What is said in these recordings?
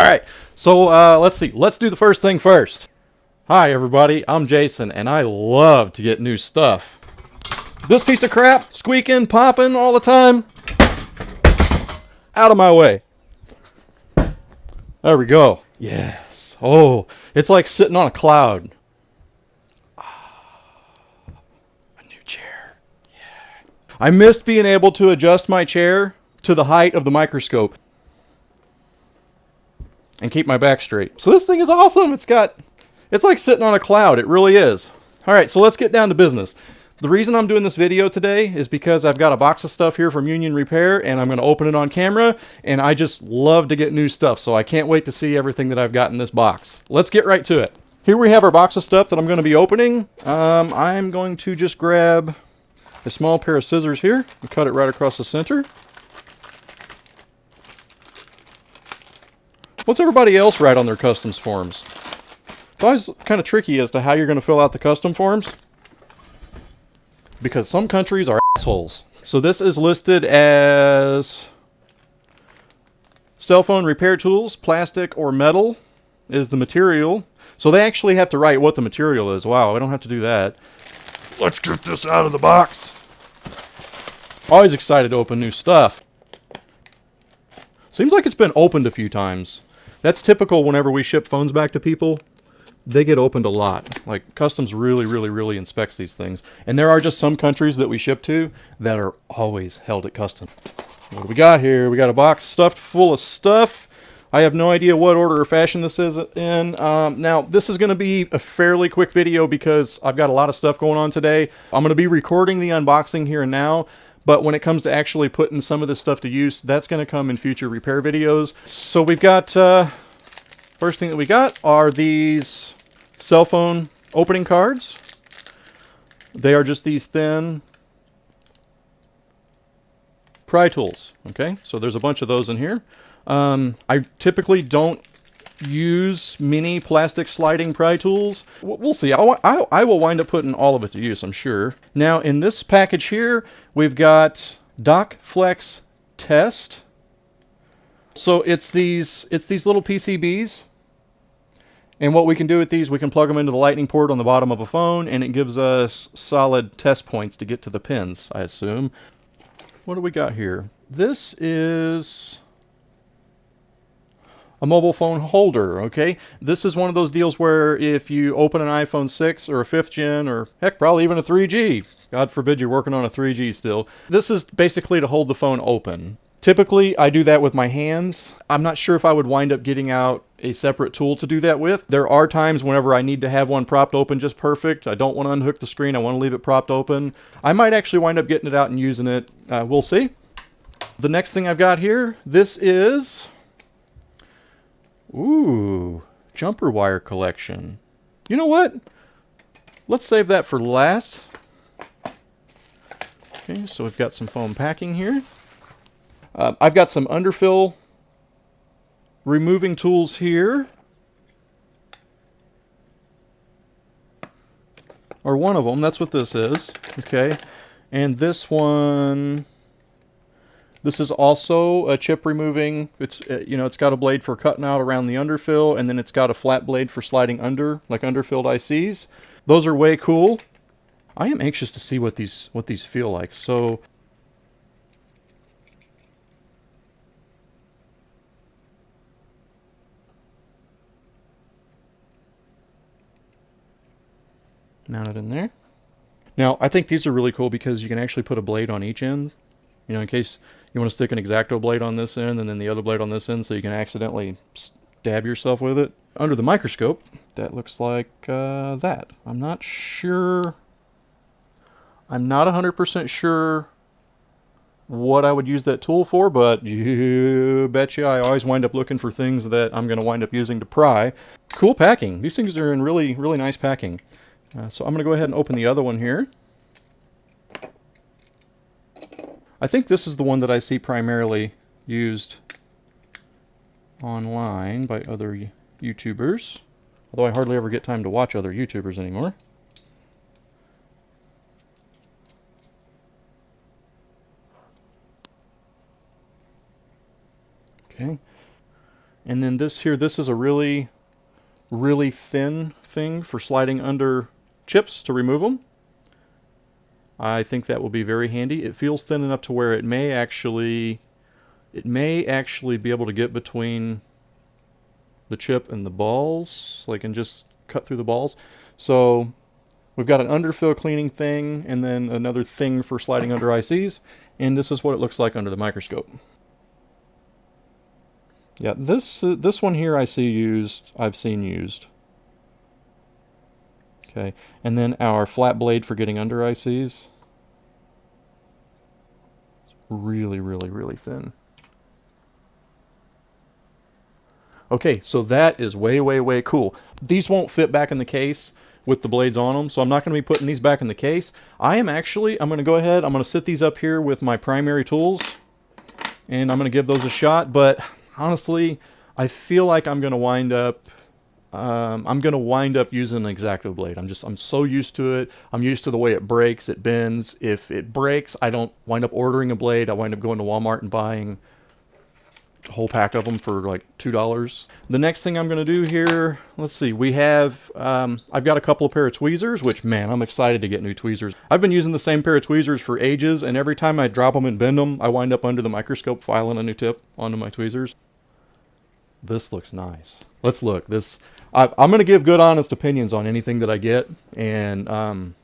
Alright, so let's see. Let's do the first thing first. Hi everybody, I'm Jason, and I love to get new stuff. This piece of crap, squeaking, popping all the time. Out of my way. There we go. Yes. Oh, it's like sitting on a cloud. A new chair. Yeah. I missed being able to adjust my chair to the height of the microscope and keep my back straight. So this thing is awesome. It's like sitting on a cloud. It really is. All right, so let's get down to business. The reason I'm doing this video today is because I've got a box of stuff here from Union Repair, and I'm going to open it on camera, and I just love to get new stuff, so I can't wait to see everything that I've got in this box. Let's get right to it. Here we have our box of stuff that I'm going to be opening. I'm going to just grab a small pair of scissors here and cut it right across the center. What's everybody else write on their customs forms? It's always kind of tricky as to how you're going to fill out the custom forms, because some countries are assholes. So this is listed as cell phone repair tools, plastic or metal is the material. So they actually have to write what the material is. Wow, I don't have to do that. Let's get this out of the box. Always excited to open new stuff. Seems like it's been opened a few times. That's typical whenever we ship phones back to people. They get opened a lot. Like, customs really inspects these things. And there are just some countries that we ship to that are always held at customs. What do we got here? We got a box stuffed full of stuff. I have no idea what order or fashion this is in. Now, this is going to be a fairly quick video because I've got a lot of stuff going on today. I'm going to be recording the unboxing here and now. But when it comes to actually putting some of this stuff to use, that's going to come in future repair videos. So we've got... first thing that we got are these cell phone opening cards. They are just these thin pry tools. Okay, so there's a bunch of those in here. I typically don't use mini plastic sliding pry tools. We'll see. I will wind up putting all of it to use, I'm sure. Now in this package here, we've got Dock Flex Test. So it's these little PCBs. And what we can do with these, we can plug them into the lightning port on the bottom of a phone, and it gives us solid test points to get to the pins, I assume. What do we got here? This is a mobile phone holder, okay? This is one of those deals where if you open an iPhone 6 or a 5th gen, or heck, probably even a 3G, God forbid you're working on a 3G still, this is basically to hold the phone open. Typically, I do that with my hands. I'm not sure if I would wind up getting out a separate tool to do that with. There are times whenever I need to have one propped open just perfect. I don't want to unhook the screen. I want to leave it propped open. I might actually wind up getting it out and using it. We'll see. The next thing I've got here, this is... Ooh, jumper wire collection. You know what? Let's save that for last. Okay, so we've got some foam packing here. I've got some underfill removing tools here. Or one of them, that's what this is. Okay. And this one, this is also a chip removing. It's, it's got a blade for cutting out around the underfill, and then it's got a flat blade for sliding under, like underfilled ICs. Those are way cool. I am anxious to see what these feel like. So mount it in there. Now, I think these are really cool because you can actually put a blade on each end. You know, in case you want to stick an X-Acto blade on this end and then the other blade on this end so you can accidentally stab yourself with it. Under the microscope, that looks like that. I'm not sure. I'm not 100% sure what I would use that tool for, but you betcha I always wind up looking for things that I'm going to wind up using to pry. Cool packing. These things are in really nice packing. So I'm going to go ahead and open the other one here. I think this is the one that I see primarily used online by other YouTubers. Although I hardly ever get time to watch other YouTubers anymore. Okay. And then this here, this is a really, really thin thing for sliding under chips to remove them. I think that will be very handy. It feels thin enough to where it may actually be able to get between the chip and the balls, like, and just cut through the balls. So we've got an underfill cleaning thing and then another thing for sliding under ICs, and this is what it looks like under the microscope. Yeah, this one here I've seen used. Okay, and then our flat blade for getting under ICs. It's really, really, really thin. Okay, so that is way, way, way cool. These won't fit back in the case with the blades on them, so I'm not going to be putting these back in the case. I'm going to go ahead, I'm going to sit these up here with my primary tools, and I'm going to give those a shot, but honestly, I feel like I'm going to wind up using an X-Acto blade. I'm so used to it. I'm used to the way it breaks, it bends. If it breaks, I don't wind up ordering a blade. I wind up going to Walmart and buying a whole pack of them for like $2. The next thing I'm going to do here, let's see, we have, I've got a couple of pair of tweezers, which, man, I'm excited to get new tweezers. I've been using the same pair of tweezers for ages, and every time I drop them and bend them, I wind up under the microscope filing a new tip onto my tweezers. This looks nice. Let's look. I'm going to give good, honest opinions on anything that I get, and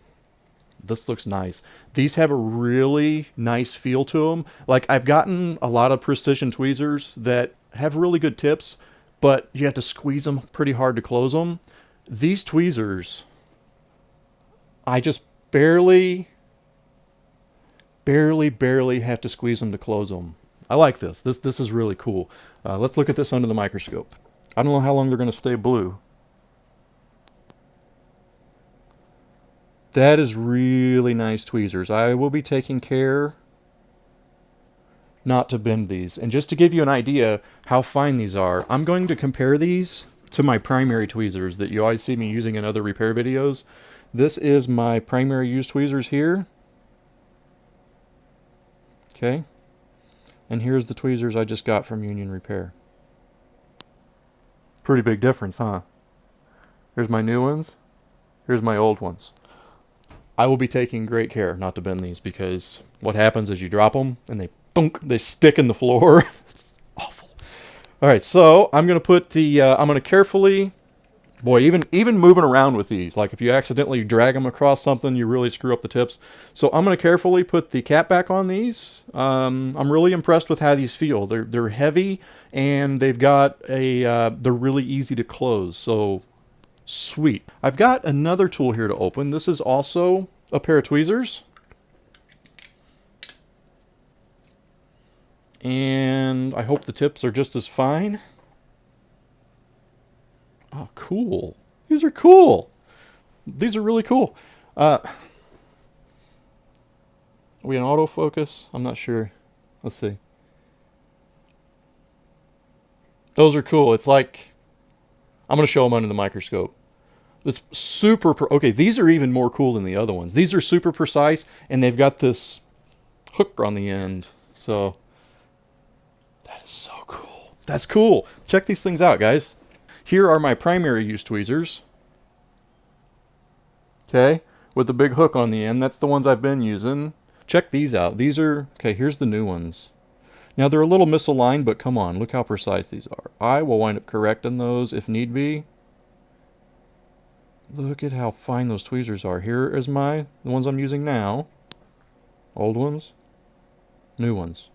this looks nice. These have a really nice feel to them. Like, I've gotten a lot of precision tweezers that have really good tips, but you have to squeeze them pretty hard to close them. These tweezers, I just barely have to squeeze them to close them. I like this. This is really cool. Let's look at this under the microscope. I don't know how long they're going to stay blue. That is really nice tweezers. I will be taking care not to bend these. And just to give you an idea how fine these are, I'm going to compare these to my primary tweezers that you always see me using in other repair videos. This is my primary use tweezers here. Okay. And here's the tweezers I just got from Union Repair. Pretty big difference, huh? Here's my new ones. Here's my old ones. I will be taking great care not to bend these, because what happens is you drop them and they stick in the floor. It's awful. All right, so I'm going to put the, I'm going to carefully, boy, even moving around with these, like if you accidentally drag them across something, you really screw up the tips. So I'm going to carefully put the cap back on these. I'm really impressed with how these feel. They're heavy, and they've got they're really easy to close. So sweet. I've got another tool here to open. This is also a pair of tweezers. And I hope the tips are just as fine. Oh, cool. These are cool. These are really cool. Are we in autofocus? I'm not sure. Let's see. Those are cool. It's like, I'm going to show them under the microscope. It's super, okay, these are even more cool than the other ones. These are super precise, and they've got this hook on the end. So, that is so cool. That's cool. Check these things out, guys. Here are my primary use tweezers. Okay, with the big hook on the end. That's the ones I've been using. Check these out. These are, okay, here's the new ones. Now, they're a little misaligned, but come on, look how precise these are. I will wind up correcting those if need be. Look at how fine those tweezers are. Here is the ones I'm using now. Old ones, new ones.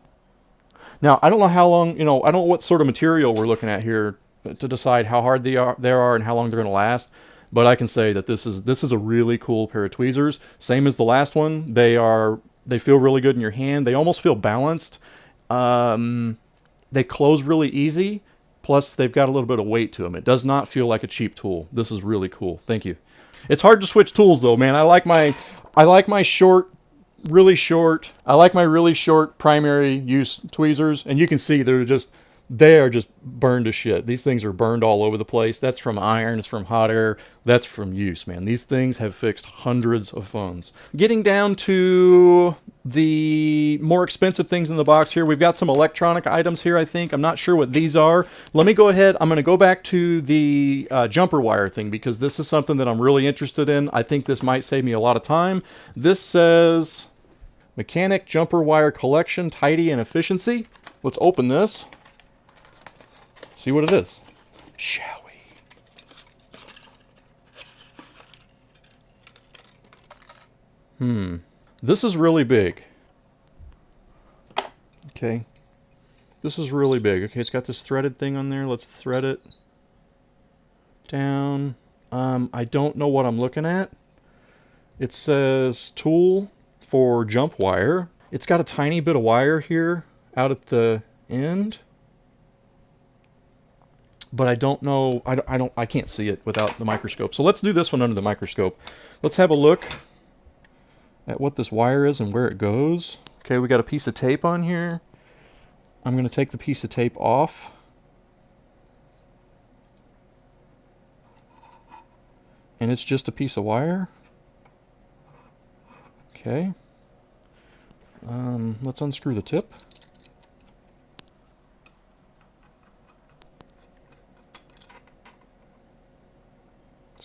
Now, I don't know how long, I don't know what sort of material we're looking at here to decide how hard they are and how long they're going to last. But I can say that this is a really cool pair of tweezers. Same as the last one. They feel really good in your hand. They almost feel balanced. They close really easy. Plus, they've got a little bit of weight to them. It does not feel like a cheap tool. This is really cool. Thank you. It's hard to switch tools, though, man. I like my really short primary use tweezers, and you can see they're they are just burned to shit. These things are burned all over the place. That's from iron, it's from hot air, that's from use, man. These things have fixed hundreds of phones. Getting down to the more expensive things in the box here, we've got some electronic items here, I think. I'm not sure what these are. Let me go ahead. I'm going to go back to the jumper wire thing because this is something that I'm really interested in. I think this might save me a lot of time. This says Mechanic Jumper Wire Collection, Tidy and Efficiency. Let's open this. See what it is. Shall we? This is really big. Okay. This is really big. Okay, it's got this threaded thing on there. Let's thread it down. I don't know what I'm looking at. It says tool for jump wire. It's got a tiny bit of wire here out at the end. But I don't know, I can't see it without the microscope. So let's do this one under the microscope. Let's have a look at what this wire is and where it goes. Okay, we got a piece of tape on here. I'm going to take the piece of tape off. And it's just a piece of wire. Okay. Let's unscrew the tip.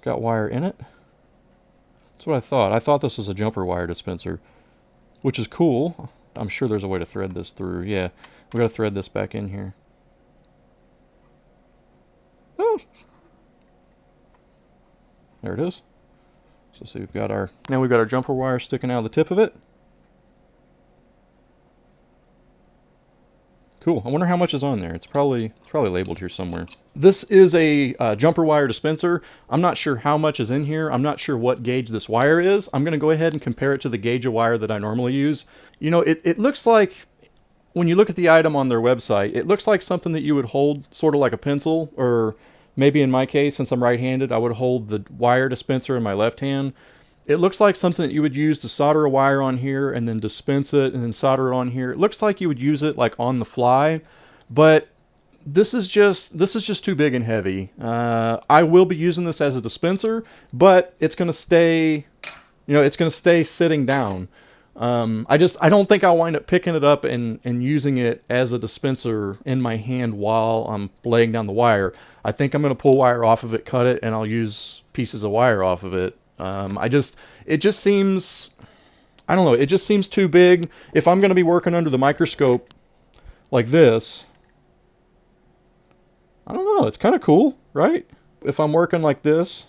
Got wire in it. That's what I thought. I thought this was a jumper wire dispenser, which is cool. I'm sure there's a way to thread this through. Yeah, we got to thread this back in here. Oh, there it is. So see, we've got our jumper wire sticking out of the tip of it. Cool. I wonder how much is on there. It's probably labeled here somewhere. This is a jumper wire dispenser. I'm not sure how much is in here. I'm not sure what gauge this wire is. I'm going to go ahead and compare it to the gauge of wire that I normally use. You know, it looks like, when you look at the item on their website, it looks like something that you would hold sort of like a pencil, or maybe in my case, since I'm right-handed, I would hold the wire dispenser in my left hand. It looks like something that you would use to solder a wire on here and then dispense it and then solder it on here. It looks like you would use it like on the fly, but this is just too big and heavy. I will be using this as a dispenser, but it's going to stay, it's going to stay sitting down. I don't think I'll wind up picking it up and using it as a dispenser in my hand while I'm laying down the wire. I think I'm going to pull wire off of it, cut it, and I'll use pieces of wire off of it. It just seems, I don't know, it just seems too big. If I'm going to be working under the microscope like this, I don't know, it's kind of cool, right? If I'm working like this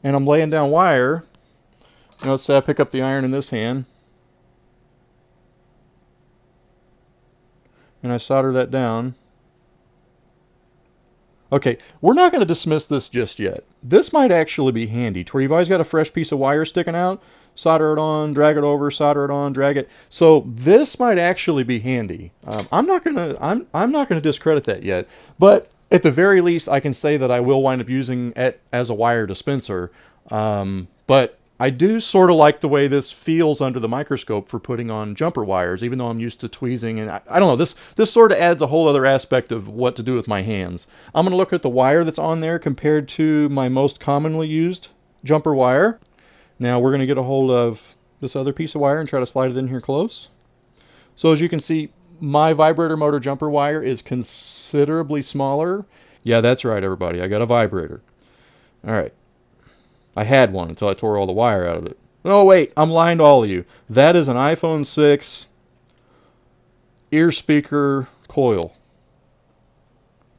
and I'm laying down wire, let's say I pick up the iron in this hand and I solder that down. Okay, we're not going to dismiss this just yet. This might actually be handy, to where you've always got a fresh piece of wire sticking out, solder it on, drag it over, solder it on, drag it. So this might actually be handy. I'm not gonna discredit that yet, but at the very least, I can say that I will wind up using it as a wire dispenser. But I do sort of like the way this feels under the microscope for putting on jumper wires, even though I'm used to tweezing. And I don't know, this sort of adds a whole other aspect of what to do with my hands. I'm going to look at the wire that's on there compared to my most commonly used jumper wire. Now we're going to get a hold of this other piece of wire and try to slide it in here close. So as you can see, my vibrator motor jumper wire is considerably smaller. Yeah, that's right, everybody. I got a vibrator. All right. I had one until I tore all the wire out of it. Oh, wait, I'm lying to all of you. That is an iPhone 6 ear speaker coil.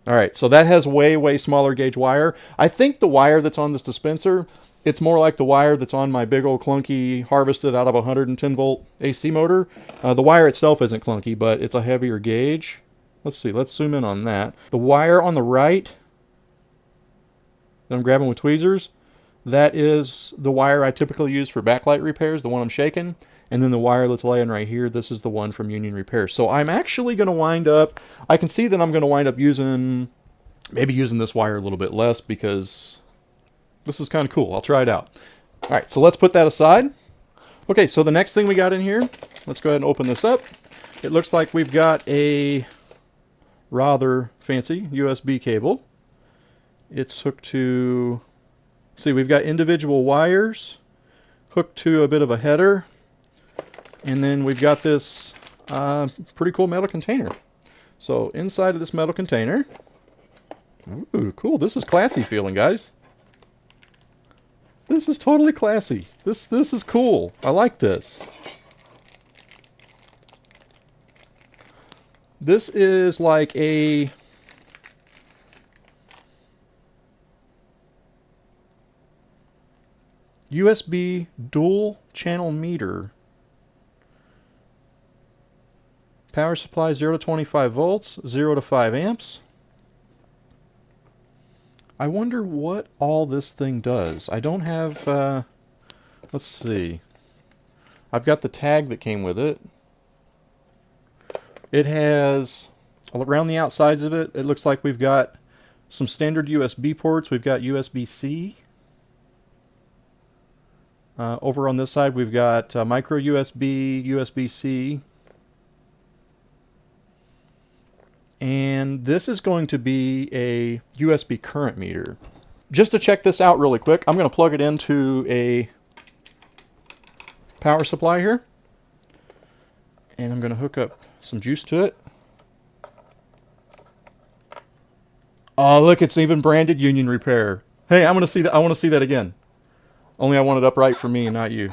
All right, so that has way, way smaller gauge wire. I think the wire that's on this dispenser, it's more like the wire that's on my big old clunky harvested out of a 110 volt AC motor. The wire itself isn't clunky, but it's a heavier gauge. Let's see, let's zoom in on that. The wire on the right that I'm grabbing with tweezers, that is the wire I typically use for backlight repairs, the one I'm shaking. And then the wire that's laying right here, this is the one from Union Repair. So I'm actually going to wind up, I can see that I'm going to wind up maybe using this wire a little bit less, because this is kind of cool. I'll try it out. All right, so let's put that aside. Okay, so the next thing we got in here, let's go ahead and open this up. It looks like we've got a rather fancy USB cable. It's hooked to, see, we've got individual wires hooked to a bit of a header, and then we've got this pretty cool metal container. So inside of this metal container, ooh, cool, this is classy feeling, guys. This is totally classy. This is cool. I like this. This is like a USB dual channel meter. Power supply 0 to 25 volts, 0 to 5 amps. I wonder what all this thing does. I don't have, let's see. I've got the tag that came with it. It has, around the outsides of it, it looks like we've got some standard USB ports. We've got USB-C. Over on this side, we've got micro USB, USB-C. And this is going to be a USB current meter. Just to check this out really quick, I'm going to plug it into a power supply here. And I'm going to hook up some juice to it. Oh, look, it's even branded Union Repair. Hey, I'm going to see that. I want to see that again. Only I want it upright for me and not you.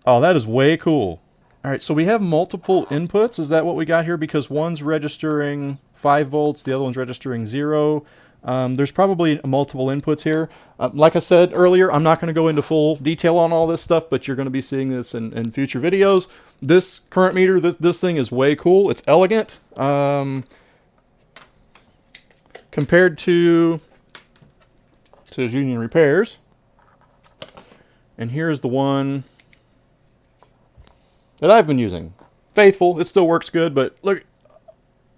Oh, that is way cool. All right, so we have multiple inputs. Is that what we got here? Because one's registering 5 volts, the other one's registering 0. There's probably multiple inputs here. Like I said earlier, I'm not going to go into full detail on all this stuff, but you're going to be seeing this in future videos. This current meter, this thing is way cool. It's elegant. Compared to Union Repairs. And here's the one that I've been using. Faithful, it still works good, but look.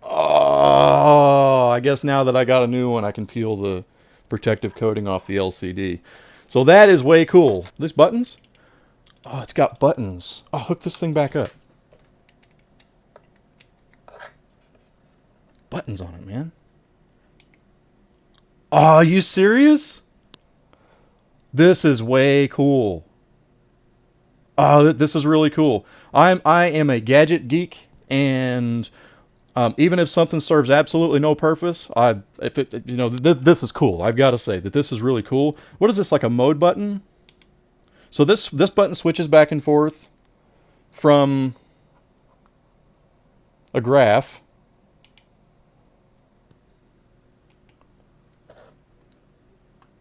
Oh, I guess now that I got a new one, I can peel the protective coating off the LCD. So that is way cool. These buttons? Oh, it's got buttons. I'll hook this thing back up. Buttons on it, man. Oh, are you serious? This is way cool. Oh, this is really cool. I am a gadget geek, and even if something serves absolutely no purpose, this is cool. I've got to say that this is really cool. What is this, like a mode button? So this button switches back and forth from a graph.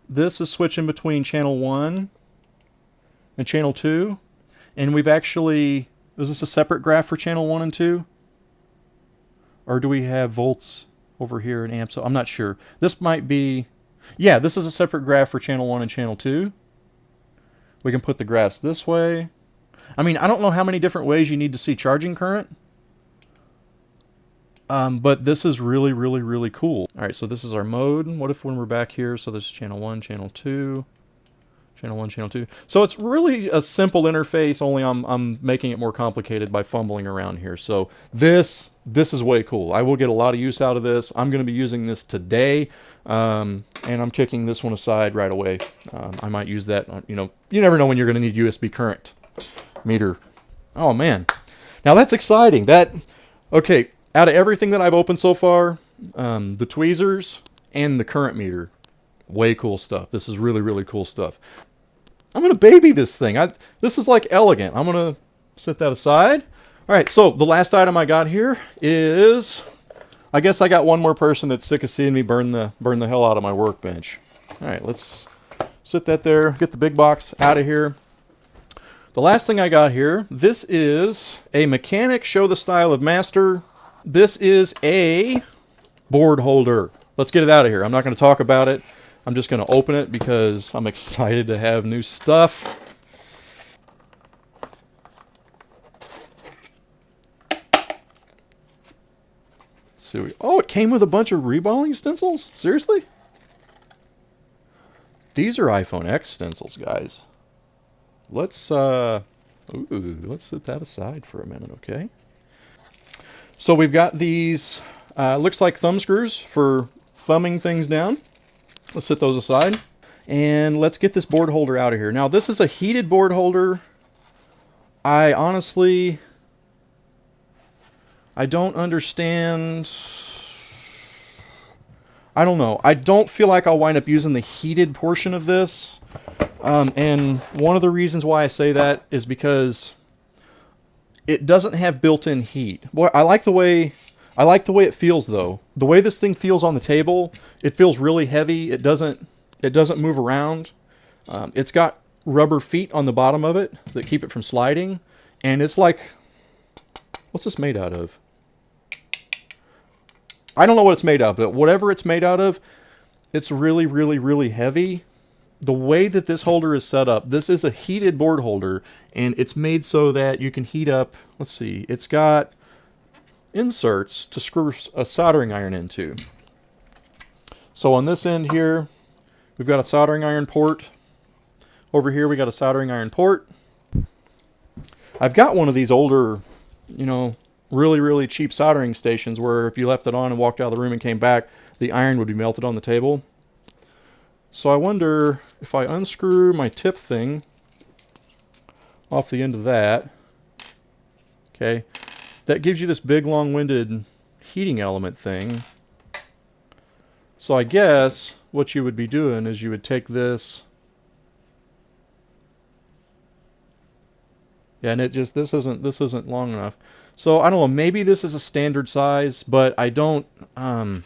This is switching between channel 1 and channel 2. And we've actually, is this a separate graph for channel 1 and 2? Or do we have volts over here and amps? So I'm not sure. This might be, yeah, this is a separate graph for channel 1 and channel 2. We can put the graphs this way. I mean, I don't know how many different ways you need to see charging current. But this is really, really, really cool. All right, so this is our mode. What if when we're back here, so this is channel 1, channel 2. Channel 1, channel 2. So it's really a simple interface, only I'm making it more complicated by fumbling around here. So this is way cool. I will get a lot of use out of this. I'm going to be using this today, and I'm kicking this one aside right away. I might use that, you never know when you're going to need USB current meter. Oh, man. Now that's exciting. Okay, out of everything that I've opened so far, the tweezers and the current meter, way cool stuff. This is really, really cool stuff. I'm going to baby this thing. This is like elegant. I'm going to set that aside. All right, so the last item I got here is, I guess I got one more person that's sick of seeing me burn the hell out of my workbench. All right, let's sit that there, get the big box out of here. The last thing I got here, this is a Mechanic Show the Style of Master. This is a board holder. Let's get it out of here. I'm not going to talk about it. I'm just going to open it because I'm excited to have new stuff. Oh, it came with a bunch of reballing stencils? Seriously? These are iPhone X stencils, guys. Let's set that aside for a minute, okay? So we've got these, looks like thumb screws for thumbing things down. Let's set those aside. And let's get this board holder out of here. Now this is a heated board holder. I honestly, I don't understand. I don't know. I don't feel like I'll wind up using the heated portion of this. And one of the reasons why I say that is because it doesn't have built-in heat. Boy, I like the way it feels though. The way this thing feels on the table, it feels really heavy. It doesn't move around. It's got rubber feet on the bottom of it that keep it from sliding. And it's like, what's this made out of? I don't know what it's made of, but whatever it's made out of, it's really, really, really heavy. The way that this holder is set up, this is a heated board holder, and it's made so that you can heat up, let's see, it's got inserts to screw a soldering iron into. So on this end here, we've got a soldering iron port. Over here we got a soldering iron port. I've got one of these older, you know, really, really cheap soldering stations where if you left it on and walked out of the room and came back, the iron would be melted on the table. So I wonder if I unscrew my tip thing off the end of that, okay, that gives you this big long-winded heating element thing. So I guess what you would be doing is you would take this, yeah, and it just, this isn't long enough. So I don't know, maybe this is a standard size, but I don't have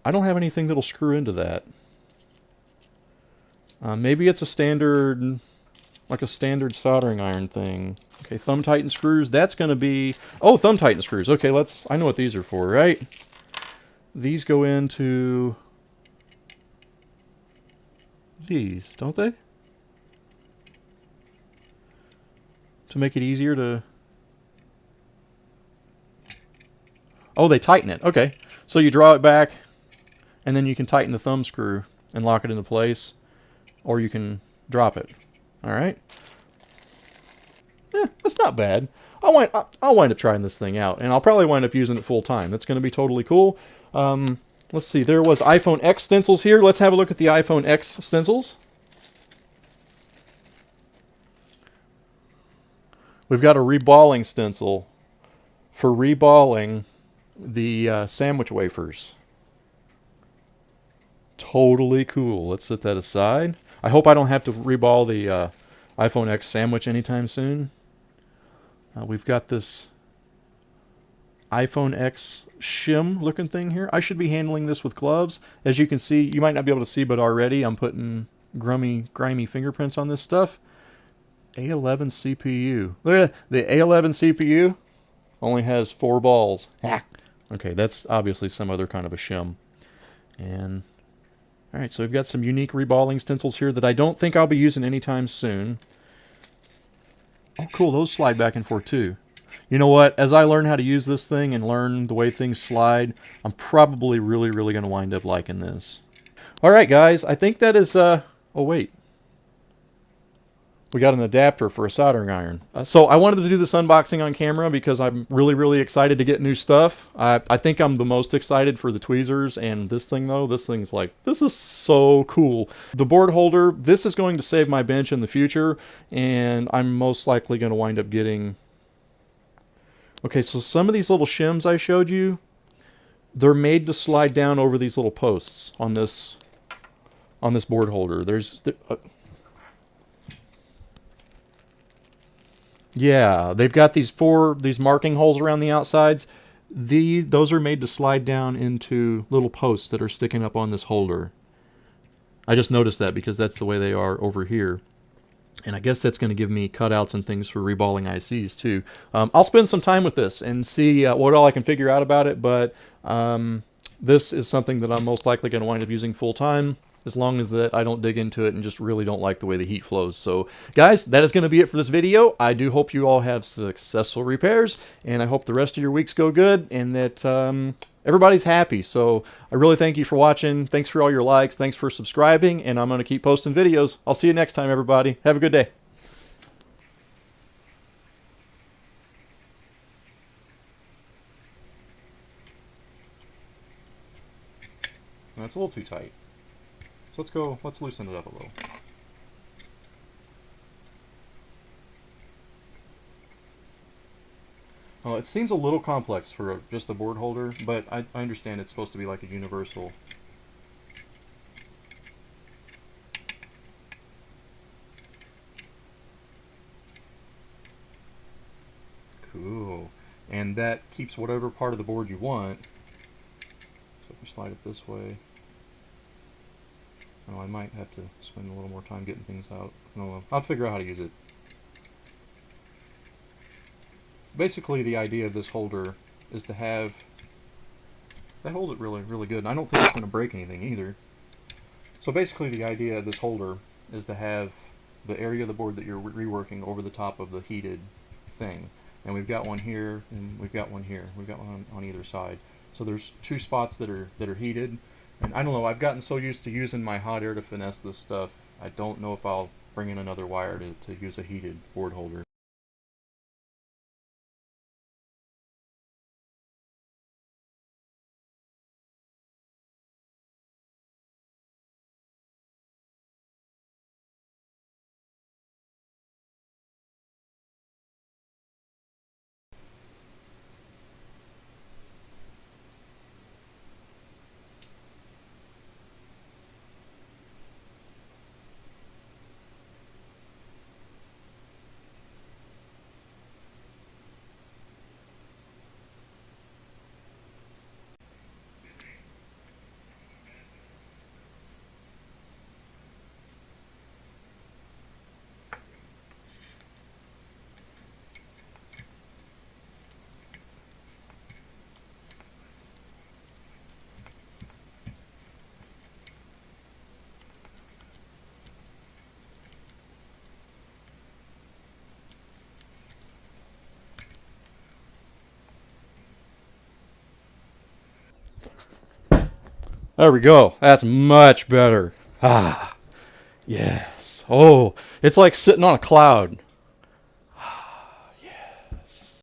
anything that'll screw into that. Maybe it's a standard, like a standard soldering iron thing. Okay, thumb tighten screws, that's going to be, oh, thumb tighten screws. Okay, I know what these are for, right? These go into these, don't they? To make it easier to, oh, they tighten it. Okay, so you draw it back, and then you can tighten the thumb screw and lock it into place. Or you can drop it. All right. That's not bad. I'll wind up trying this thing out, and I'll probably wind up using it full time. That's going to be totally cool. Let's see. There was iPhone X Stencils here. Let's have a look at the iPhone X Stencils. We've got a reballing stencil for reballing the sandwich wafers. Totally cool. Let's set that aside. I hope I don't have to reball the iPhone X sandwich anytime soon. We've got this iPhone X Shim looking thing here. I should be handling this with gloves. As you can see, you might not be able to see, but already I'm putting grimy fingerprints on this stuff. A11 CPU. Look at the A11 CPU only has 4 balls. Okay, that's obviously some other kind of a shim. And all right, so we've got some unique reballing stencils here that I don't think I'll be using anytime soon. Oh, cool, those slide back and forth too. You know what? As I learn how to use this thing and learn the way things slide, I'm probably really, really going to wind up liking this. All right, guys, I think that is, oh, wait. We got an adapter for a soldering iron. So I wanted to do this unboxing on camera because I'm really, really excited to get new stuff. I think I'm the most excited for the tweezers and this thing though. This thing's like, this is so cool. The board holder, this is going to save my bench in the future, and I'm most likely going to wind up getting... Okay, so some of these little shims I showed you, they're made to slide down over these little posts on this board holder. Yeah, they've got these marking holes around the outsides. Those are made to slide down into little posts that are sticking up on this holder. I just noticed that because that's the way they are over here. And I guess that's going to give me cutouts and things for reballing ICs too. I'll spend some time with this and see what all I can figure out about it, but this is something that I'm most likely going to wind up using full time, as long as that I don't dig into it and just really don't like the way the heat flows. So guys, that is going to be it for this video. I do hope you all have successful repairs, and I hope the rest of your weeks go good and that everybody's happy. So I really thank you for watching. Thanks for all your likes. Thanks for subscribing, and I'm going to keep posting videos. I'll see you next time, everybody. Have a good day. That's a little too tight. So let's loosen it up a little. It seems a little complex for just a board holder, but I understand it's supposed to be like a universal. Cool. And that keeps whatever part of the board you want. So if we slide it this way. Oh, I might have to spend a little more time getting things out. Oh well, I'll figure out how to use it. Basically, the idea of this holder is to have... That holds it really, really good. And I don't think it's going to break anything either. So basically, the idea of this holder is to have the area of the board that you're reworking over the top of the heated thing. And we've got one here, and we've got one here. We've got one on either side. So there's two spots that are heated. And I don't know, I've gotten so used to using my hot air to finesse this stuff, I don't know if I'll bring in another wire to use a heated board holder. There we go. That's much better. Ah, yes. Oh, it's like sitting on a cloud.